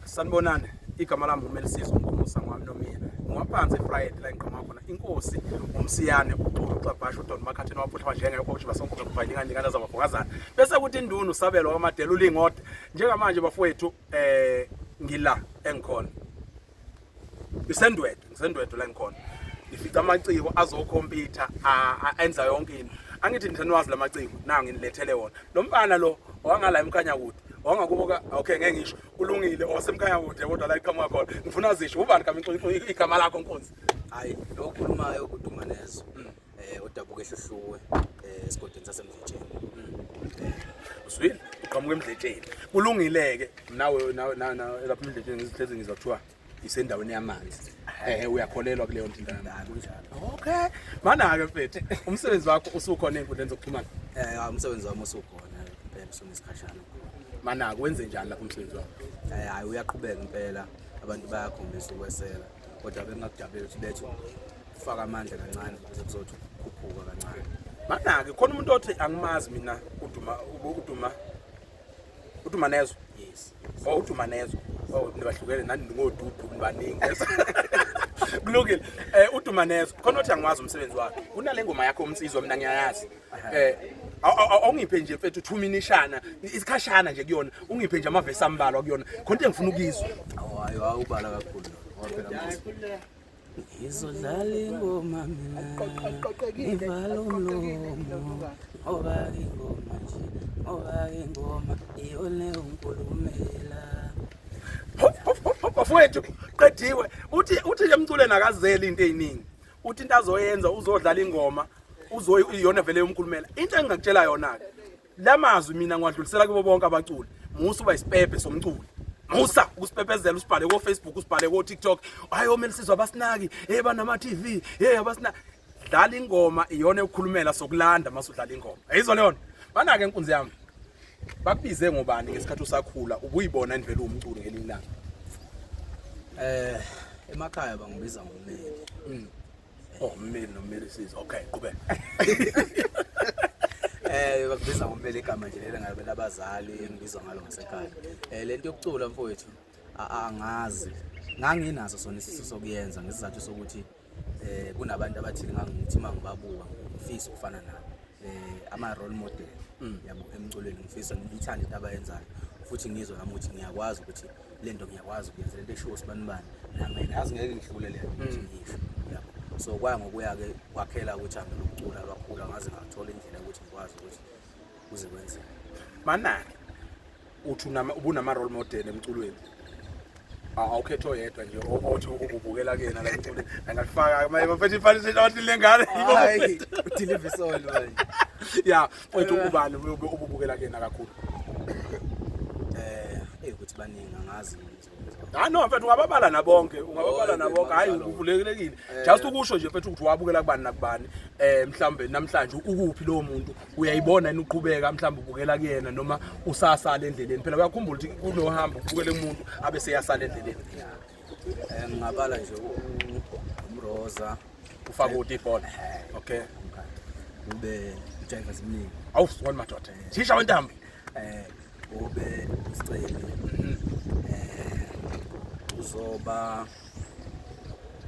Sanibonani, igama lami uMelisizwe Nkomusa ngwami nomina. Ngwaphansi eFriday la ngiqhamuka khona. Inkosi uMsiyane uXoxa Basho Don Makhathini waphutha njenge coach basonke kuphanyika ndingana zabafokazana. Bese kuthi Ndunu sabelo kwamadela ulingode. Njengamanje bafowethu ngila engikhona. Ngisendwedwe la ngikhona. Ngifica amaciko azokhompyutha enza yonke into. Angithi nithenwazi lamaciko nangi ngilethele wona. Lo mbana lo owangala emkhanya kude. Wangakubuka okay ngeke ngisho kulungile osemkhaya kude kodwa la iqhamuka khona ngifuna azisho ubani igama lakho Nkonzi. Hayi lo khulumayo uDumanezo odabuka eHluhluwe esigodini sasemdletsheni. Uswile uqhamuka emdletsheni kulungileke nawe lapha emdletsheni ngizihlezi ngizakuthiwa isendaweni yamanzi uyakholelwa kuleyo nto kunjalo. Okay mana ke mfethu umsebenzi wakho usukhona enkundleni zokuxhumana. Umsebenzi wami usukhona impela sonesikhashana. Mana kwenze njani lapho umsebenzi wakho? Hayi uyaqhubeka impela abantu bayakhombisa ukwesela kodwa bengakujabuleli ukuthi bethu ufaka amandla kancane ukuze kuzothi ukukhuphuka kancane. Mana ke khona umuntu othi angimazi mina uDumanezo. Yes. uDumanezo nibahlukene nani ngodudu baningi. Kulungile uDumanezo khona othi angimazi umsebenzi wakhe kunale ngoma yakho umsizwa mina ngiyayazi. Awungiphe nje mfethu 2 minishana isikhashana nje kuyona ungiphe nje amavesi ambalwa kuyona khona engifuna ukizwa. Hayi awubala kakhulu waphela ngizodlala ingoma mina ngivala umlomo oba ingoma nje oba ingoma iyone unkulumela. Bafowethu qediwe uthi nje emculweni akazeli into eziningi uthi into azoyenza uzodlala ingoma uzoyiyona vele yomkhulumela. Into engingakutshela yona ke lamazwi mina ngiwadlulisela kubo bonke abaculi. Musa uba isipepe somculo. Musa ukusipepezela usibhale ko Facebook usibhale ko TikTok. Hayi oMelisizwe abasinaki banama TV abasina dlala ingoma iyona ukukhulumela sokulanda masudlala ingoma. Ayizwa leyo nto. Bana ke inkunzi yami. Bakubize ngobani ngesikhathi usakhula ubuyibona indlela umculo ngelinye ilanga? Emakhaya bangibiza ngomeli. Umeli noMelisizwe. Okay, qhubeka. Bakubiza ngomeli igama nje lelo ngabe labazali engibizwa ngalo ngasekhaya. Lento yokucula mfowethu angazi. Nganginazo sona isifiso sokuyenza ngesizathu sokuthi kunabantu abathile ngangithi mangibabuka ngifisa ukufana nabo. Ama role model yabo emculweni ngifisa ngithanda into abayenzayo futhi ngizwe nami ukuthi ngiyakwazi ukuthi lento ngiyakwazi ukuyenza lento eshow sibanibani nami yazi ngeke ngihlule le ukuthi ngisho yabo. So kwaya ngokuya ke kwakhela ukuthi ame lokucula lwakhula ngaze ngathola indlela ukuthi ngikwazi ukuthi kuze kwenzeke. Mana uthi ubunama role model emculweni. Awukhetho yedwa nje othi ukubukela kena la emculweni angafaka manje ifanele ukuthi lengane hayi udeliver soul manje. Yeah, wethu ubani ubukela kena kakhulu? Ukuthi baningi angazi no mfethu ungababala nabonke hayi uvulekile just ukusho nje mfethu ukuthi wabukela kubani nakubani mhlambe namhlanje ukuphi lo muntu uyayibona yini uqhubeka mhlambe ubukela kuyena noma usasala endleleni phela uyakhumbula ukuthi kunohamba ubukele umuntu abe seyasala endleleni. Ngingabala nje uMroza ufaka uTibol. Okay ube uJayiva Zimningi awusona madoda thisha wentambo ube Siceli uzoba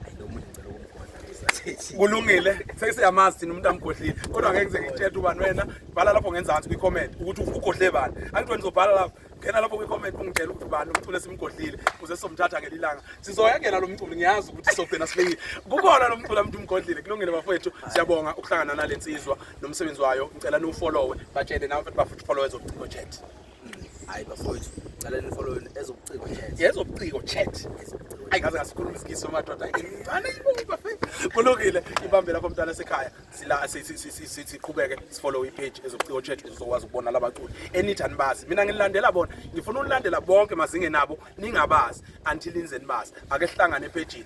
ayidomuntu ngicela ukumkhohlisa kulungile sesiyamazi thina umuntu amkhohlile kodwa ngeke ngize ngitshela ubani wena bhala lapho ngenzansi kwi-comment ukuthi ukhohle bani angithi wena uzobhala lapho ngena lapho kwi-comment ungitshela ukuthi bani umculo esimkhohlile kuze sizomthatha ngelilanga sizoyangena lo mculo ngiyazi ukuthi sizogcina sifike kukhona lo mculo umuntu umkhohlile. Kulungile bafowethu siyabonga ukuhlangana nale nsizwa nomsebenzi wayo ngicela niwufollowe batshele nawe mfethu bafuthu follow ezobuciko chat. Hayi bafowethu ngicela nifollow ezobuciko chat. Ezobuciko chat ayi ngaze ngasikhuluma isikisi somadoda ayingane bafethu kulungile ibambe lapho mntana esekhaya sila siqhubeke sifollow ipage ezobuciko chat uzokwazi ukubona labaculi anytime bazi mina ngililandela bona ngifuna unilandela bonke mazinge nabo ningabazi until inzeni bazi ake sihlangane epage